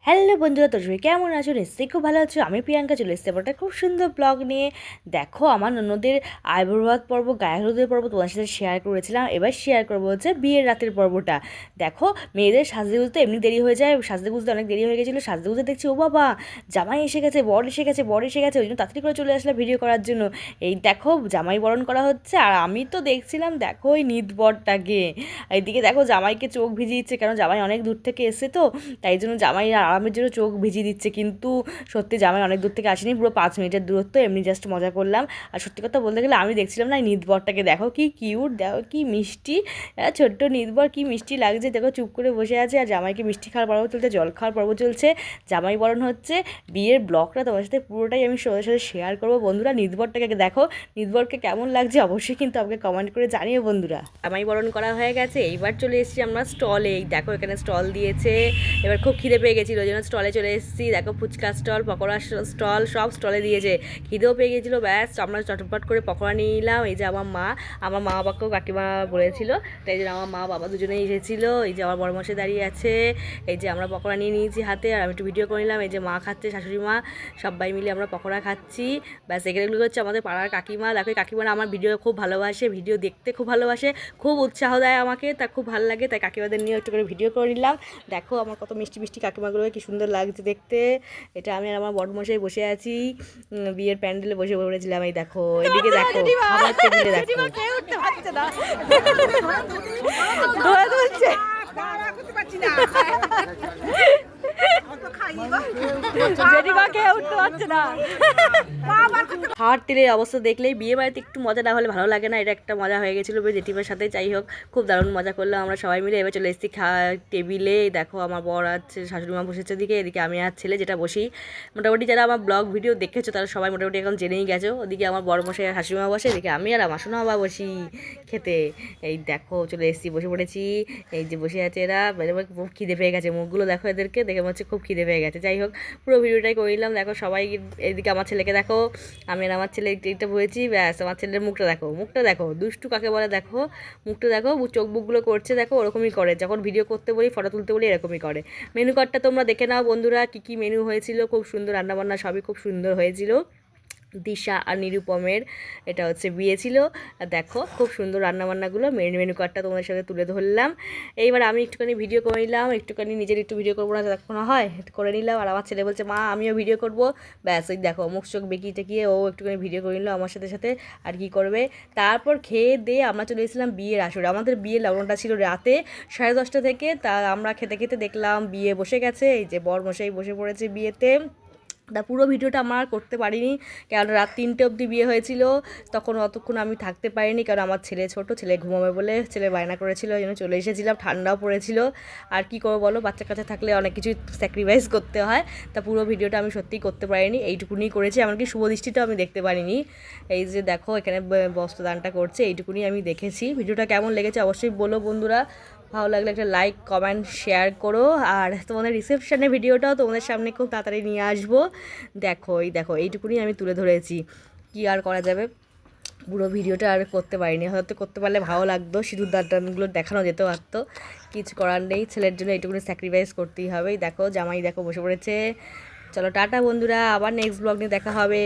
Hello বন্ধুরা, তো সবাই কেমন আছো? নিশ্চয়ই খুব ভালো আছো। আমি প্রিয়াঙ্কা চলে এসেছি একটা খুব সুন্দর ব্লগ নিয়ে। দেখো, আমার ননদের আইবুড়োভাত পর্ব, গায়ে হলুদের পর্ব তোমার সাথে শেয়ার করেছিলাম। এবার শেয়ার করবো হচ্ছে বিয়ের রাতের পর্বটা। দেখো, মেয়েদের সাজতে গুজতে এমনি দেরি হয়ে যায়, সাজতে গুজতে অনেক দেরি হয়ে গেছিলো। সাজতে গুজতে দেখছি ও বাবা, জামাই এসে গেছে, বর এসে গেছে, বর এসে গেছে। ওই জন্য তাড়াতাড়ি করে চলে আসলাম ভিডিও করার জন্য। এই দেখো, জামাই বরণ করা হচ্ছে, আর আমি তো দেখছিলাম দেখো ওই নিত বরটাকে। এইদিকে দেখো জামাইকে চোখ ভিজিয়েছে, কারণ জামাই অনেক দূর থেকে এসে তো, তাই জন্য জামাই আরামের জন্য চোখ ভিজিয়ে দিচ্ছে। কিন্তু সত্যি জামাই অনেক দূর থেকে আসেনি, পুরো 5 মিনিটের দূরত্ব, এমনি জাস্ট মজা করলাম। আর সত্যি কথা বলতে গেলে আমি দেখছিলাম না, এই নিদবরটাকে দেখো কি কিউট, দেখো কি মিষ্টি, ছোট্ট নিদবর কি মিষ্টি লাগছে। দেখো চুপ করে বসে আছে, আর জামাইকে মিষ্টি খাওয়ার পর্ব চলছে, জল খাওয়ার পর্ব চলছে, জামাই বরণ হচ্ছে। বিয়ের ব্লগটা তোমার সাথে পুরোটাই আমি সবার সাথে শেয়ার করবো বন্ধুরা। নিদবরটাকে দেখো, নিদবরকে কেমন লাগছে অবশ্যই কিন্তু আমাকে কমেন্ট করে জানিও বন্ধুরা। জামাই বরণ করা হয়ে গেছে, এইবার চলে এসেছি আমরা স্টলে। দেখো এখানে স্টল দিয়েছে, এবার খুব খিদে পেয়ে গেছিলো, ওই জন্য স্টলে চলে এসেছি। দেখো ফুচকা স্টল, পকোড়া স্টল সব স্টলে দিয়েছে। খিদেও পেয়ে গেছিলো, ব্যাস আমরা চটপট করে পকোড়া নিয়ে নিলাম। এই যে আমার মা বাবাকেও কাকিমা বলেছিল, তাই জন্য আমার মা বাবা দুজনেই এসেছিলো। এই যে আমার বড়মশাই দাঁড়িয়ে আছে, এই যে আমরা পকোড়া নিয়ে নিয়েছি হাতে, আর আমি একটু ভিডিও করে নিলাম। এই যে মা খাচ্ছে, শাশুড়ি মা, সবাই মিলে আমরা পকোড়া খাচ্ছি। ব্যাস এগুলো হচ্ছে আমাদের পাড়ার কাকিমা। দেখো কাকিমারা আমার ভিডিও খুব ভালোবাসে, ভিডিও দেখতে খুব ভালোবাসে, খুব উৎসাহ দেয় আমাকে, তা খুব ভালো লাগে, তাই কাকিমাদের নিয়ে একটু করে ভিডিও করে নিলাম। দেখো আমার কত মিষ্টি মিষ্টি কাকিমাগুলো কি সুন্দর লাগছে দেখতে। এটা আমি আর আমার বড়মশাই বসে আছি, বিয়ের প্যান্ডেলে বসে পড়েছিলাম। এই দেখো এদিকে দেখো, খাবার টেবিলে দেখো ধরে তুলছে। খাওয়ার তেলের অবস্থা দেখলেই বিয়ে বাড়িতে একটু মজা না হলে ভালো লাগে না। এটা একটা মজা হয়ে গেছিলো জেঠিমার সাথে, যাই হোক খুব দারুণ মজা করলাম আমরা সবাই মিলে। এবার চলে এসেছি টেবিলে। দেখো আমার বর আছে, শাশুড়ি মা বসেছে দিকে, এদিকে আমি আর ছেলে যেটা বসি। মোটামুটি যারা আমার ব্লগ ভিডিও দেখেছো তারা সবাই মোটামুটি এখন জেনেই গেছো। ওদিকে আমার বড় মশাই আর শাশুড়ি মা বসে, এদিকে আমি আর আমার সোনা বাবা বসি খেতে। এই দেখো চলে এসেছি, বসে পড়েছি। এই যে বসে আছে এরা, খুব খিদে পেয়ে গেছে, মুখগুলো দেখো এদেরকে দেখে মনে হচ্ছে খুব খিদে পেয়ে গেছে। যাই হোক পুরো ভিডিওটাই করে নিলাম। দেখো সবাই, এইদিকে আমার ছেলেকে দেখো, আমি আর আমার ছেলে এইটা বলেছি, ব্যাস আমার ছেলের মুখটা দেখো দুষ্টু কাকে বলে, দেখো মুখটা দেখো, চোখ বুকগুলো করছে দেখো, ওরকমই করে যখন ভিডিও করতে বলি, ফটো তুলতে বলি, এরকমই করে। মেনু কার্ডটা তোমরা দেখে নাও বন্ধুরা, কী কী মেনু হয়েছিল, খুব সুন্দর রান্নাবান্না, সবই খুব সুন্দর হয়েছিল। দিশা আর নিরুপমের এটা হচ্ছে বিয়ে ছিল। আর দেখো খুব সুন্দর রান্নাবান্নাগুলো, মেনু কার্ডটা তোমাদের সাথে তুলে ধরলাম। এইবার আমি একটুখানি ভিডিও করে নিলাম, একটুখানি নিজের একটু ভিডিও করবো না দেখো না হয়, করে নিলাম। আর আমার ছেলে বলছে মা আমিও ভিডিও করবো, ব্যাস ওই দেখো মুখ চোখ বেঁকিয়ে টেকিয়ে ও একটুখানি ভিডিও করে নিল আমার সাথে সাথে। আর কি করবে, তারপর খেয়ে দিয়ে আমরা চলে এসেছিলাম বিয়ের আসরে। আমাদের বিয়ের লগনটা ছিল রাতে 10:30 থেকে, তা আমরা খেতে খেতে দেখলাম বিয়ে বসে গেছে। এই যে বরমশাই বসে পড়েছে বিয়েতে। পুরো ভিডিওটা আমার করতে পারিনি, কারণ রাত 3টে অবধি বিয়ে হয়েছিল, তখন অতক্ষণ আমি থাকতে পারিনি, কারণ আমার ছেলে ছোট, ছেলে ঘুমাবে বলে ছেলে বায়না করেছিল, ওই জন্য চলে এসেছিলাম। ঠান্ডাও পড়েছিল, আর কি করবো বলো, বাচ্চা কাচ্চা থাকলে অনেক কিছুই স্যাক্রিফাইস করতে হয়। তা পুরো ভিডিওটা আমি সত্যিই করতে পারিনি, এইটুকুনি করেছি, এমনকি শুভদৃষ্টিটাও আমি দেখতে পারিনি। এই যে দেখো এখানে বস্ত্রদানটা করছে, এইটুকুনি আমি দেখেছি। ভিডিওটা কেমন লেগেছে অবশ্যই বলো বন্ধুরা, ভালো লাগলে একটা লাইক কমেন্ট শেয়ার করো। আর তোমাদের রিসেপশনের ভিডিওটাও তোমাদের সামনে খুব তাড়াতাড়ি নিয়ে আসবো। দেখো এইটুকুনি আমি তুলে ধরেছি, কি আর করা যাবে, পুরো ভিডিওটা আর করতে পারিনি, হয়তো করতে পারলে ভালো লাগতো, সিঁদুর দানগুলো দেখানো যেতে পারতো, কিছু করার নেই, ছেলের জন্য এইটুকুনি স্যাক্রিফাইস করতেই হবে। দেখো জামাই দেখো বসে পড়েছে। চলো টাটা বন্ধুরা, আবার নেক্সট ব্লগ নিয়ে দেখা হবে।